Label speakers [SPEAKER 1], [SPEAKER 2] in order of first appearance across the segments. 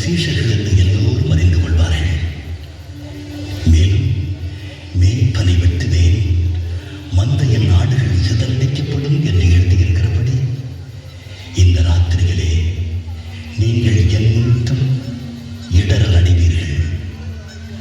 [SPEAKER 1] சீஷர்கள் என்று எல்லோரும் அறிந்து கொள்வார்கள். மேலும் மேய்ப்பனை வெட்டுவேன், மந்தையின் ஆடுகள் சிதறடிக்கப்படும் என்று எழுதியிருக்கிறபடி இந்த ராத்திரியிலே நீங்கள் என் முன்னிட்டும் இடரல் அடைவீர்கள்.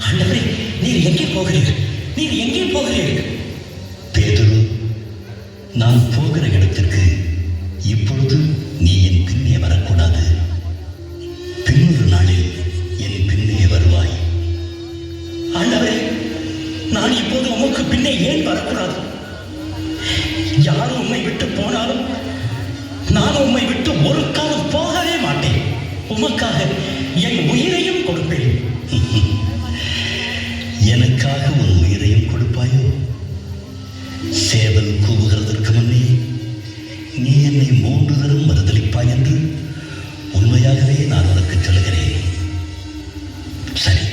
[SPEAKER 2] ஆண்டவரே, நீர் எங்கே போகிறீர்கள்? நீர் எங்கே போகிறீர்கள்?
[SPEAKER 1] பேதுரு, நான் போகிற இடத்திற்கு இப்பொழுது நீ என் பின்னே வரக்கூடாது. பின்னொரு நாளில் என் பின்னே வருவாய்.
[SPEAKER 2] ஆண்டவரே, நான் இப்போது உமக்கு பின்னே ஏன் வரக்கூடாது? யாரும் உம்மை விட்டு போனாலும் நான் உம்மை விட்டு ஒரு காலம் போகவே மாட்டேன். உமக்காக என் உயிரையும் கொடுப்பேன்.
[SPEAKER 1] எனக்காக உன் உயிரையும் கொடுப்பாயோ? சேவல் கூவுகிறதற்கு முன்னே நீ என்னை 3 தரம் மறுதளிப்பாய் என்று உண்மையாகவே நான் உனக்கு சொல்லுகிறேன். சரி,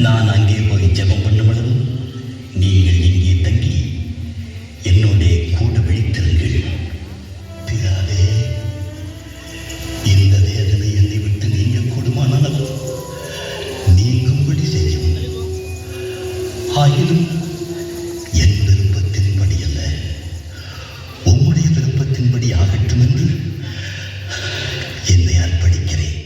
[SPEAKER 1] நான் அங்கே போய் ஜெபம் பண்ணும் அளவு நீங்கள் இங்கே தங்கி என்னோட கூட விழித்திருங்கள். பிதாவே, இந்த வேதனை என்னை விட்டு நீங்க கூடுமானால் நீங்கும்படி செய்யும். ஆயினும் என் விருப்பத்தின்படி அல்ல, உம்முடைய விருப்பத்தின்படி ஆகட்டும் என்று என்னை அர்ப்பணிக்கிறேன்.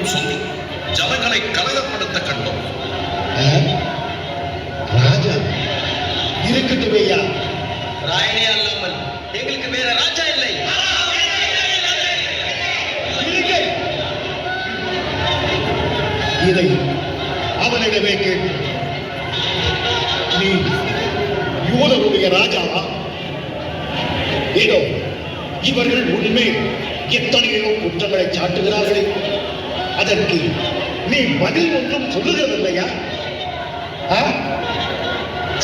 [SPEAKER 3] என்றும் சொல்லி ஜனங்களை கலகப்படுத்த கண்டோம்.
[SPEAKER 4] ராஜா இருக்கட்டும் ஐயா.
[SPEAKER 2] ராயனே அல்லாமல் எங்களுக்கு வேற ராஜா இல்லை.
[SPEAKER 4] இதை அவனிடமே கேட்டு, நீ யூதருடைய ராஜாவா? ஏதோ இவர்கள் உண்மையில் எத்தனையோ குற்றங்களை சாட்டுகிறார்களே, அதற்கு நீ பதில் ஒன்றும் சொல்லுகிறதில்லையா?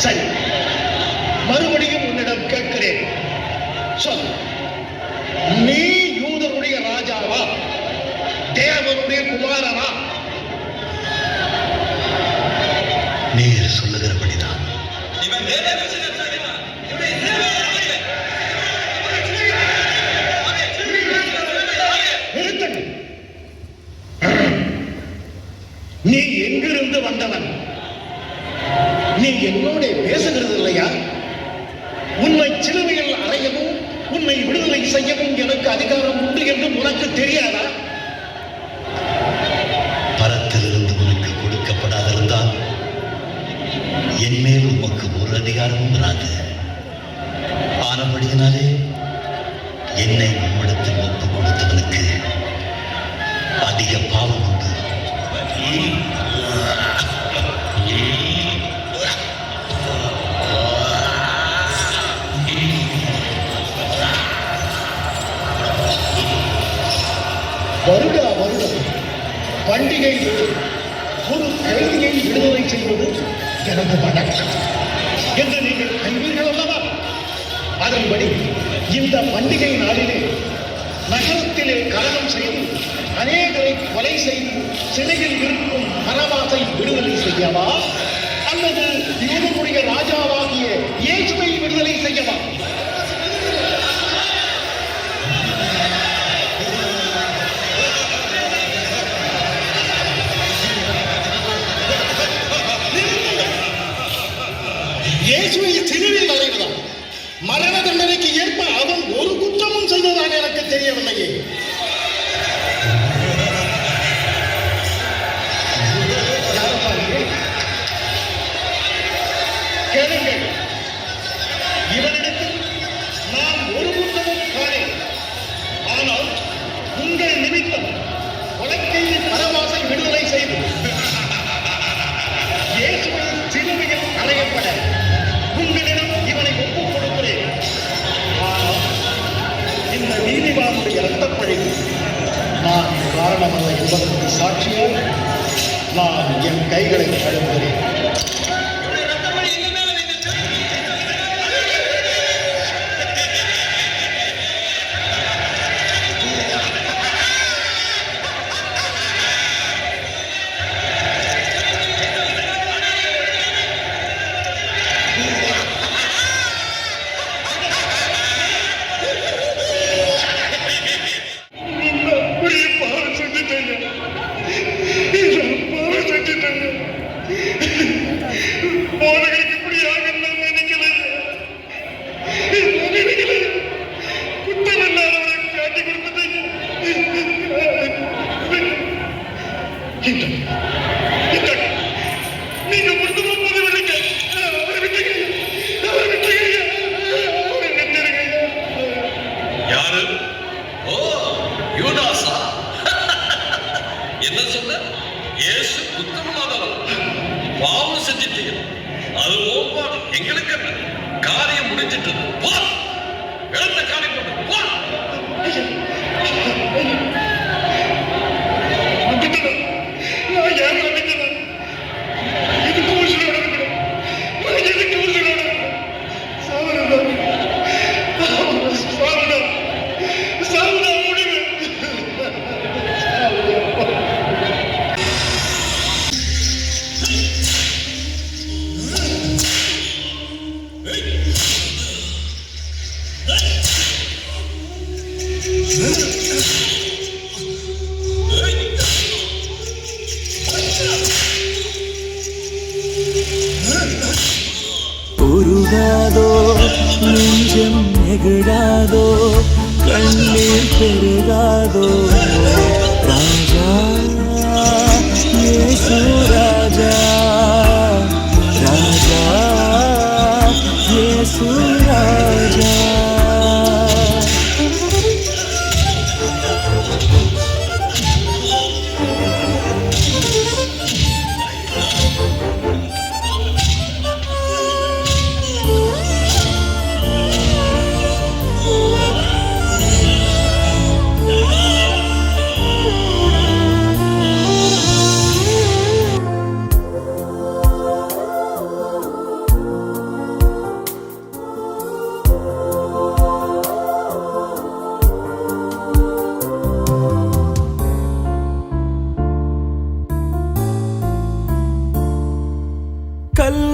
[SPEAKER 4] சரி, மறுபடியும் உன்னிடம் கேட்கிறேன், சொல், நீ யூதருடைய ராஜாவா, தேவனுடைய குமாரனா?
[SPEAKER 1] நீர் சொல்லுகிறபடிதான்.
[SPEAKER 4] நீ எங்கிருந்து வந்தவன்? நீ என்னோட பேசுகிறது இல்லையா? உன்னை சிலுவையில் அறையவும் உன்னை விடுதலை செய்யவும் எனக்கு அதிகாரம் உண்டு என்று உனக்கு தெரியாதா?
[SPEAKER 1] பரத்திலிருந்து உனக்கு கொடுக்கப்படாதிருந்தால் என் மேல் உமக்கு ஒரு அதிகாரமும் வராது. ஆனபடியினாலே என்னை உம்மிடத்தில் ஒப்புக் கொடுத்தவனுக்கு அதிக பாவம் உண்டு.
[SPEAKER 4] வருடா வருடம் பண்டிகை ஒரு கைதியை விடுதலை செய்வது எனது வணக்கம் என்று நீங்கள் கல்வீர்கள் அல்லவா? அதன்படி இந்த பண்டிகை நாளிலே நகரத்திலே கலகம் செய்து அநேகரை கொலை செய்து சிறையில் இருக்கும் பரவாசை விடுதலை செய்யவா, அல்லது யூதனுடைய ராஜாவாகிய இயேசுவை விடுதலை செய்யவா? இயேசுவை சிலுவையில் அறைவதா? மரண தண்டனைக்கு ஏற்ப அவன் ஒரு குற்றமும் செய்ததாக எனக்கு தெரியவில்லையே. கேளுங்கள், இவனிடத்தில் நான் ஒரு குற்றமும் காணேன். ஆனால் உங்கள் நிமித்தம் கொலைக்கையில் பரவாசை விடுதலை செய்து இயேசுவை சிலுவையில் அறையப்பட உங்களிடம் இவனை ஒப்புக் கொடுக்கிறேன். ஆனால் இந்த நீதிமானுடைய இரத்தப்பழிக்கு நான் காரணமல்ல என்பதற்கு சாட்சியாக நான் என் கைகளை கழுவுகிறேன்.
[SPEAKER 3] யாரு? ஓ, யூதாசா? என்ன சொன்ன? இயேசு குற்றமில்லாதவன், பாவம் செஞ்சிட்டீங்க. அது ஓப்பாடு, எங்களுக்கு என்ன? காரியம் முடிஞ்சிட்டு போ, எழுந்த காரியம் போட்டு போ.
[SPEAKER 5] உருகாதோ நெஞ்சம் நெகிழாதோ கண்ணீர் பெருகாதோ ராஜா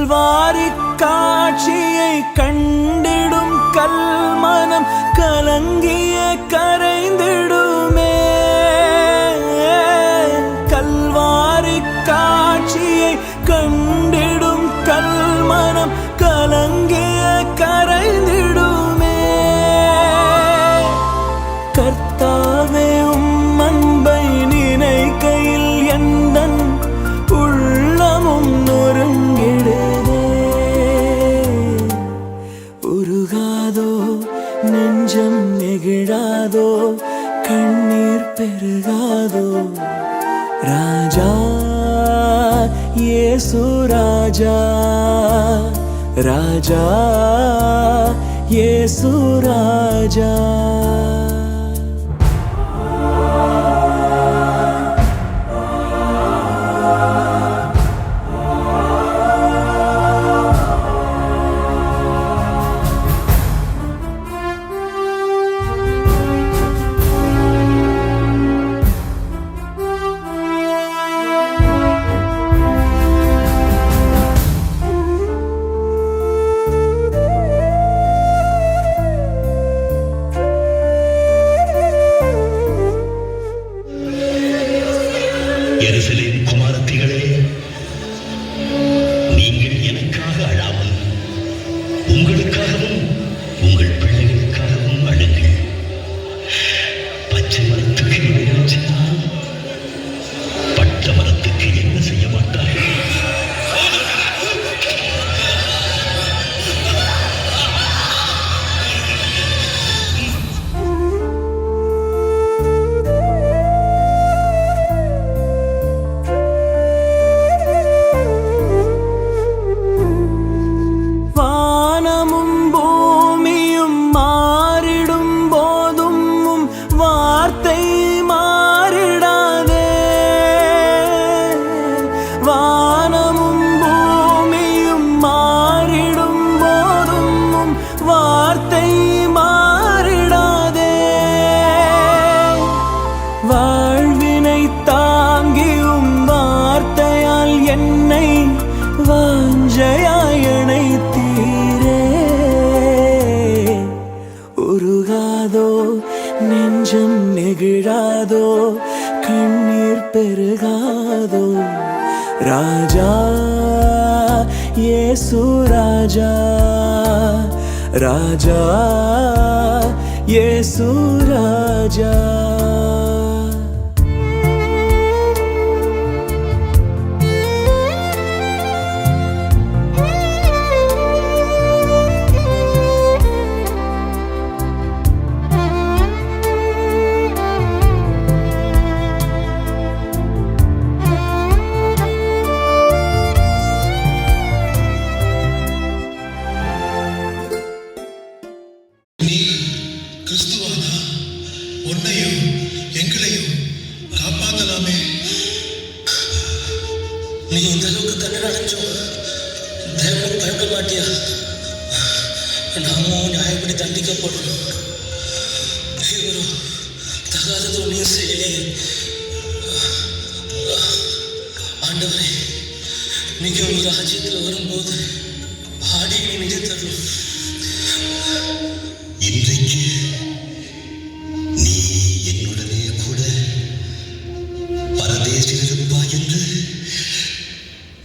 [SPEAKER 5] கல்வாரி காட்சியை கண்டிடும் கல்மனம் கலங்கிய கரைந்திடுமே. கல்வாரி காட்சியை கண்டிடும் கல்மனம் கலங்கிய கரைந்திடுமே. கர்த்தாவே உம் அன்பை நினைக்கையில் எந்தன் உள்ளமும் நொறுங்கிடுதே. உருகாதோ நெஞ்சம் நெகிழாதோ கண்ணீர் பெருகாதோ. ராஜா இயேசு ராஜா, ராஜா இயேசு ராஜா.
[SPEAKER 1] எருசலேம் குமாரத்திகளே, நீங்கள் எனக்காக அழாமல் உங்களுக்காகவும் உங்கள் பிள்ளைகளுக்காகவும் அழுங்கள். பச்சை மரத்துக்கு இவைகள் செய்தாலும் பட்ட மரத்துக்கு என்ன செய்ய மாட்டார்கள்?
[SPEAKER 5] வாழ்வினை தாங்கியும் வார்த்தையால் என்னை வாஞ்சையாய் அணைத்தீரே. உருகாதோ நெஞ்சம் நெகிழாதோ கண்ணீர் பெருகாதோ. ராஜா இயேசு ராஜா, ராஜா இயேசு ராஜா.
[SPEAKER 4] நீ கிறிஸ்துவானா? உன்னையும் எங்களையும் காப்பாத்தலாமே.
[SPEAKER 2] நீ இந்த அளவுக்கு கண்ணீர் அடைஞ்சோம் தேவனுக்கு பயப்பட மாட்டியா? நாமும் நியாயப்படி தண்டிக்கப்படணும். இவரும் தகாதது ஒன்றையும் செய்யலே. ஆண்டவரே, நீங்க உங்க ராஜ்யத்தில் வரும்போது ஆடியை நிதி தரும்.
[SPEAKER 1] இன்றைக்கு நீ என்னுடனே கூட பரதேசில் இருப்பாய் என்று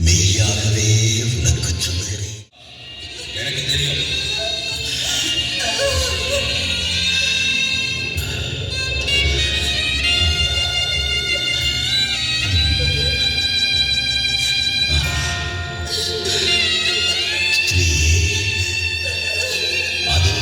[SPEAKER 1] மெய்யாகவே உனக்கு சொல்லுகிறேன்.
[SPEAKER 3] எனக்கு தெரியும்.
[SPEAKER 1] ஸ்திரீயே, அதோ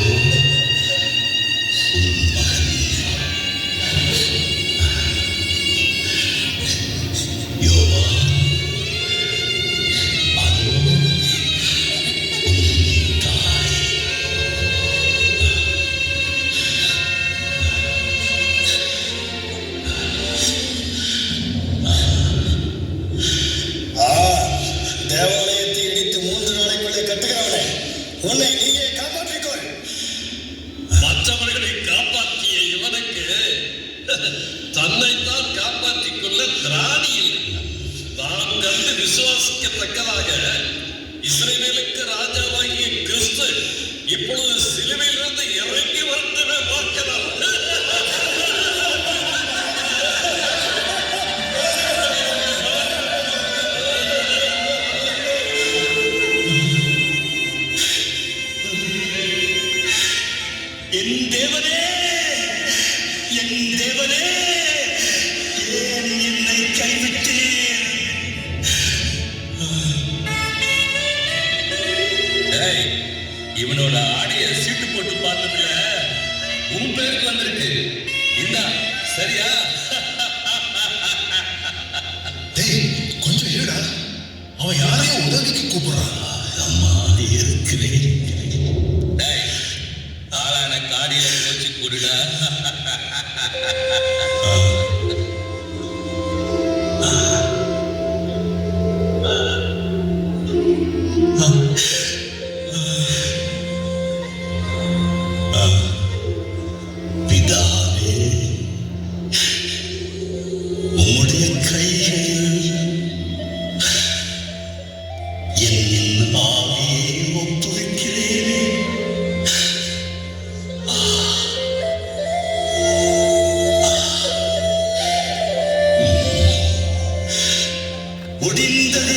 [SPEAKER 1] டேய் கொஞ்சம் இருடா, அவன் யாரையோ உதவிக்கு கூப்பிடுறான். அம்மா இருக்கிறேன்.
[SPEAKER 3] ஆளான காடியில கோச்சு கூடுடா.
[SPEAKER 1] பிதாவே, உம்முடைய கைகளில் என் ஆவியை ஒப்புவிக்கிறேன். முடிந்தது.